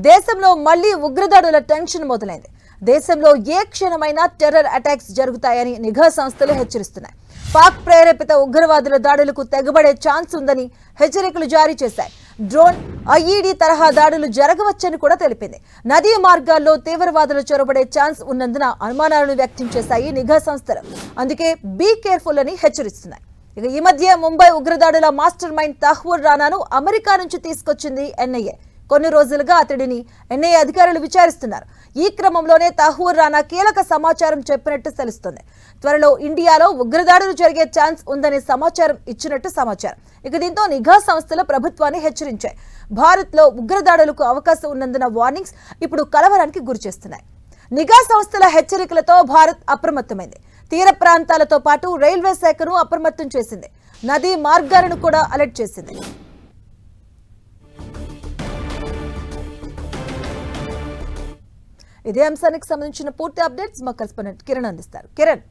దేశంలో మళ్లీ ఉగ్రదాడుల టెన్షన్ మొదలైంది. దేశంలో ఏ క్షణమైనా టెర్రర్ అటాక్స్ జరుగుతాయని నిఘా సంస్థలు హెచ్చరిస్తున్నాయి. పాక్ ప్రేరేపిత ఉగ్రవాదుల దాడులకు తెగబడే ఛాన్స్ ఉందని హెచ్చరికలు జారీ చేశాయి. డ్రోన్, ఐఈడీ తరహా దాడులు జరగవచ్చని కూడా తెలిపింది. నదీ మార్గాల్లో తీవ్రవాదులు చొరబడే ఛాన్స్ ఉన్నందున అనుమానాలను వ్యక్తం చేశాయి నిఘా సంస్థలు. అందుకే బీ కేర్ఫుల్ అని హెచ్చరిస్తున్నాయి. ఇక ఈ మధ్య ముంబై ఉగ్రదాడుల మాస్టర్ మైండ్ తహ్వూర్ రానాను అమెరికా నుంచి తీసుకొచ్చింది ఎన్ఐఏ. కొన్ని రోజులుగా అతడిని ఎన్ఐఏ అధికారులు విచారిస్తున్నారు. ఈ క్రమంలోనే తహ్వూర్ రానా కీలక సమాచారం చెప్పినట్టు తెలుస్తుంది. త్వరలో ఇండియాలో ఉగ్రదాడులు జరిగే ఛాన్స్ ఉందనే సమాచారం ఇచ్చినట్టు సమాచారం. ఇక దీంతో నిఘా సంస్థలు ప్రభుత్వాన్ని హెచ్చరించాయి. భారత్లో ఉగ్రదాడులకు అవకాశం ఉన్నందున వార్నింగ్స్ ఇప్పుడు కలవరానికి గురిచేస్తున్నాయి. నిఘా సంస్థల హెచ్చరికలతో భారత్ అప్రమత్తమైంది. తీర ప్రాంతాలతో పాటు రైల్వే శాఖను అప్రమత్తం చేసింది. నదీ మార్గాలను కూడా అలర్ట్ చేసింది. ఇదే అంశానికి సంబంధించిన పూర్తి అప్డేట్స్ మా కరెస్పాండెంట్ కిరణ్ అందిస్తారు. కిరణ్,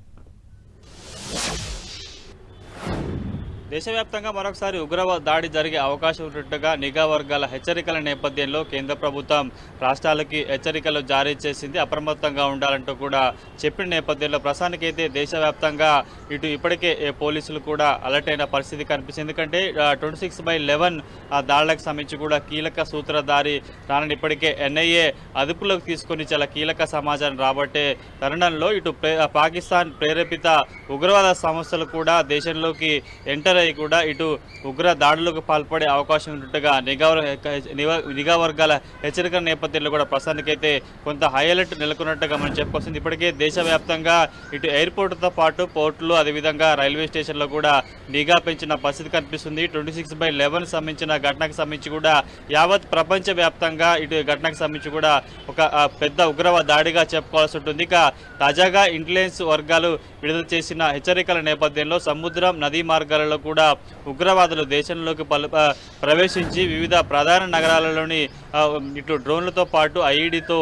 దేశవ్యాప్తంగా మరొకసారి ఉగ్రవాద దాడి జరిగే అవకాశం ఉన్నట్టుగా నిఘా వర్గాల హెచ్చరికల నేపథ్యంలో కేంద్ర ప్రభుత్వం రాష్ట్రాలకి హెచ్చరికలు జారీ చేసింది. అప్రమత్తంగా ఉండాలంటూ కూడా చెప్పిన నేపథ్యంలో ప్రస్తుతానికైతే దేశవ్యాప్తంగా ఇటు ఇప్పటికే పోలీసులు కూడా అలర్ట్ అయిన పరిస్థితి కనిపిస్తుంది. ఎందుకంటే 26/11 దాడులకు సంబంధించి కూడా కీలక సూత్రధారి రానని ఇప్పటికే ఎన్ఐఏ అదుపులోకి తీసుకొని చాలా కీలక సమాచారం రాబట్టే తరుణంలో ఇటు పాకిస్తాన్ ప్రేరేపిత ఉగ్రవాద సంస్థలు కూడా దేశంలోకి ఎంటర్ కూడా ఇటు ఉగ్ర దాడులకు పాల్పడే అవకాశం ఉన్నట్టుగా నిఘా వర్గాల హెచ్చరికల నేపథ్యంలో కూడా ప్రస్తుతానికైతే కొంత హై అలర్ట్ నెలకొన్నట్టుగా మనం చెప్పుకొస్తుంది. ఇప్పటికే దేశవ్యాప్తంగా ఇటు ఎయిర్పోర్టుతో పాటు పోర్టులు అదేవిధంగా రైల్వే స్టేషన్లో కూడా నిఘా పెంచిన పరిస్థితి కనిపిస్తుంది. 26/11 సంబంధించిన ఘటనకు సంబంధించి కూడా యావత్ ప్రపంచ వ్యాప్తంగా ఇటు ఘటనకు సంబంధించి కూడా ఒక పెద్ద ఉగ్రవాద దాడిగా చెప్పుకోవాల్సి ఉంటుంది. ఇక తాజాగా ఇంటెలిజెన్స్ వర్గాలు విడుదల చేసిన హెచ్చరికల నేపథ్యంలో సముద్రం, నదీ మార్గాలలో కూడా ఉగ్రవాదులు దేశంలోకి ప్రవేశించి వివిధ ప్రధాన నగరాలలోని ఇటు డ్రోన్లతో పాటు ఐఈడీతో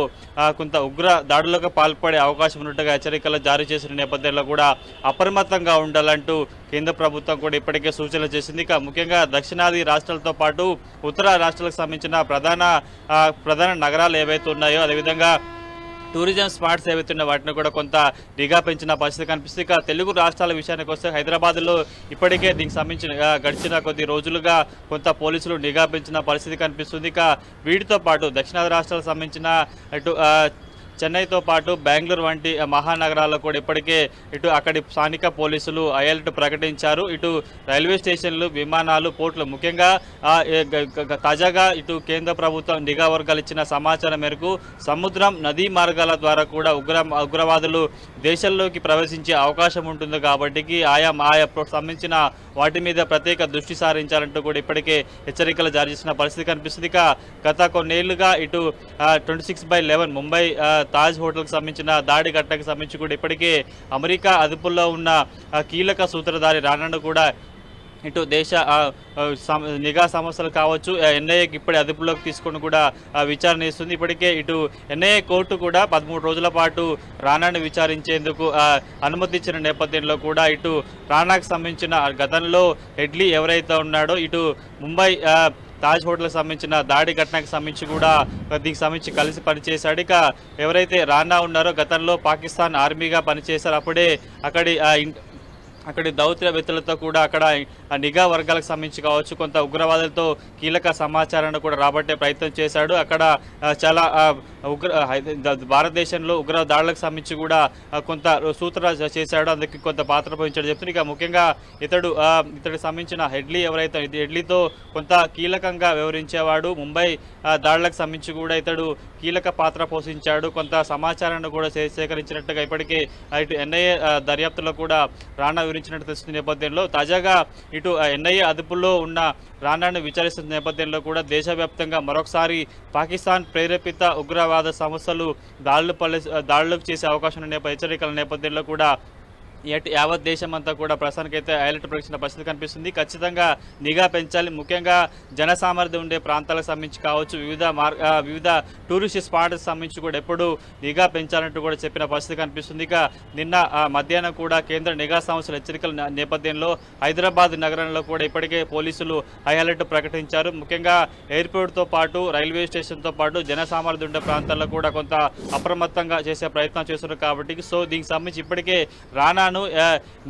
కొంత ఉగ్ర దాడులకు పాల్పడే అవకాశం ఉన్నట్టుగా హెచ్చరికలు జారీ చేసిన నేపథ్యంలో కూడా అప్రమత్తంగా ఉండాలంటూ కేంద్ర ప్రభుత్వం కూడా ఇప్పటికే సూచనలు చేసింది. ఇక ముఖ్యంగా దక్షిణాది రాష్ట్రాలతో పాటు ఉత్తర రాష్ట్రాలకు సంబంధించిన ప్రధాన నగరాలు ఏవైతే ఉన్నాయో అదేవిధంగా టూరిజం స్పాట్స్ ఏవైతున్న వాటిని కూడా కొంత నిఘా పెంచిన పరిస్థితి కనిపిస్తుంది. ఇక తెలుగు రాష్ట్రాల విషయానికి వస్తే హైదరాబాద్లో ఇప్పటికే దీనికి సంబంధించిన గడిచిన కొద్ది రోజులుగా కొంత పోలీసులు నిఘా పెంచిన పరిస్థితి కనిపిస్తుంది. ఇక వీటితో పాటు దక్షిణాది రాష్ట్రాలకు సంబంధించిన ఇటు చెన్నైతో పాటు బెంగళూరు వంటి మహానగరాల్లో కూడా ఇప్పటికే ఇటు అక్కడి స్థానిక పోలీసులు అలర్ట్ ప్రకటించారు. ఇటు రైల్వే స్టేషన్లు, విమానాలు, పోర్టులు ముఖ్యంగా తాజాగా ఇటు కేంద్ర ప్రభుత్వం నిఘా వర్గాలు ఇచ్చిన సమాచారం మేరకు సముద్రం, నదీ మార్గాల ద్వారా కూడా ఉగ్రవాదులు దేశంలోకి ప్రవేశించే అవకాశం ఉంటుంది కాబట్టి ఆయా సంబంధించిన వాటి మీద ప్రత్యేక దృష్టి సారించాలంటూ కూడా ఇప్పటికే హెచ్చరికలు జారీ చేసిన పరిస్థితి కనిపిస్తుంది. ఇక గత కొన్నేళ్లుగా ఇటు 26/11 ముంబై తాజ్ హోటల్కి సంబంధించిన దాడి ఘటనకు సంబంధించి కూడా ఇప్పటికే అమెరికా అదుపులో ఉన్న కీలక సూత్రధారి రానాను కూడా ఇటు దేశ నిఘా సంస్థలు కావచ్చు ఎన్ఐఏకి ఇప్పటి అదుపులోకి తీసుకొని కూడా విచారణ ఇస్తుంది. ఇప్పటికే ఇటు ఎన్ఐఏ కోర్టు కూడా 13 రోజుల పాటు రానాను విచారించేందుకు అనుమతి ఇచ్చిన నేపథ్యంలో కూడా ఇటు రానాకు సంబంధించిన గతంలో హెడ్లీ ఎవరైతే ఉన్నాడో ఇటు ముంబై తాజ్ హోటల్కి సంబంధించిన దాడి ఘటనకు సంబంధించి కూడా దీనికి సంబంధించి కలిసి పనిచేశాడు. ఇక ఎవరైతే రానా ఉన్నారో గతంలో పాకిస్తాన్ ఆర్మీగా పనిచేశారో అప్పుడే అక్కడి దౌత్యవేత్తలతో కూడా అక్కడ నిఘా వర్గాలకు సంబంధించి కావచ్చు కొంత ఉగ్రవాదులతో కీలక సమాచారాన్ని కూడా రాబట్టే ప్రయత్నం చేశాడు. అక్కడ చాలా భారతదేశంలో ఉగ్ర దాడులకు సంబంధించి కూడా కొంత సూత్ర చేశాడు, అందుకు కొంత పాత్ర పోషించాడు చెప్తుంది. ఇక ముఖ్యంగా ఇతడికి సంబంధించిన హెడ్లీ ఎవరైతే హెడ్లీతో కొంత కీలకంగా వ్యవహరించేవాడు. ముంబై దాడులకు సంబంధించి కూడా ఇతడు కీలక పాత్ర పోషించాడు. కొంత సమాచారాన్ని కూడా సేకరించినట్టుగా ఇప్పటికే ఇటు ఎన్ఐఏ దర్యాప్తులో కూడా రానా వివరించినట్టు తెలుస్తున్న నేపథ్యంలో తాజాగా ఇటు ఎన్ఐఏ అదుపులో ఉన్న రానాను విచారిస్తున్న నేపథ్యంలో కూడా దేశవ్యాప్తంగా మరొకసారి పాకిస్తాన్ ప్రేరేపిత ఉగ్రవాద సంస్థలు దాడులకు చేసే అవకాశం ఉన్న హెచ్చరికల నేపథ్యంలో కూడా యావత్ దేశం అంతా కూడా ప్రస్తుతానికైతే అలర్ట్ ప్రకటించిన పరిస్థితి కనిపిస్తుంది. ఖచ్చితంగా నిఘా పెంచాలి. ముఖ్యంగా జన సామర్థ్యం ఉండే ప్రాంతాలకు సంబంధించి కావచ్చు, వివిధ టూరిస్ట్ స్పాట్స్ సంబంధించి కూడా ఎప్పుడు నిఘా పెంచాలంటూ కూడా చెప్పిన పరిస్థితి కనిపిస్తుంది. ఇక నిన్న మధ్యాహ్నం కూడా కేంద్ర నిఘా సంస్థల హెచ్చరికల నేపథ్యంలో హైదరాబాద్ నగరంలో కూడా ఇప్పటికే పోలీసులు హై అలర్ట్ ప్రకటించారు. ముఖ్యంగా ఎయిర్పోర్ట్తో పాటు రైల్వే స్టేషన్తో పాటు జన సామర్థ్యం ఉండే ప్రాంతాల్లో కూడా కొంత అప్రమత్తంగా చేసే ప్రయత్నం చేస్తున్నారు. కాబట్టి సో దీనికి సంబంధించి ఇప్పటికే రానాను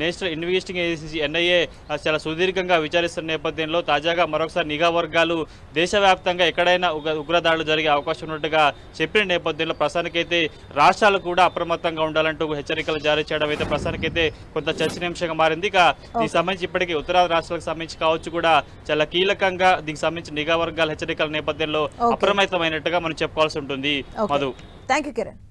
నేషనల్ ఇన్వెస్టిగేషన్ ఏజెన్సీ NIA చాలా సుదీర్ఘంగా విచారిస్తున్న నేపథ్యంలో తాజాగా మరొకసారి నిఘా వర్గాలు దేశవ్యాప్తంగా ఎక్కడైనా ఉగ్రదాడులు జరిగే అవకాశం ఉన్నట్టుగా చెప్పిన నేపథ్యంలో ప్రస్తుతానికైతే రాష్ట్రాలు కూడా అప్రమత్తంగా ఉండాలంటూ హెచ్చరికలు జారీ చేయడం అయితే ప్రస్తుతానికైతే కొంత చర్చనీయాంశంగా మారింది. ఇక దీనికి సంబంధించి ఇప్పటికీ ఉత్తరాది రాష్ట్రాలకు సంబంధించి కావచ్చు కూడా చాలా కీలకంగా దీనికి సంబంధించి నిఘా వర్గాల హెచ్చరికల నేపథ్యంలో అప్రమత్తమైనట్టుగా మనం చెప్పుకోవాల్సి ఉంటుంది. Madhu, thank you Kiran.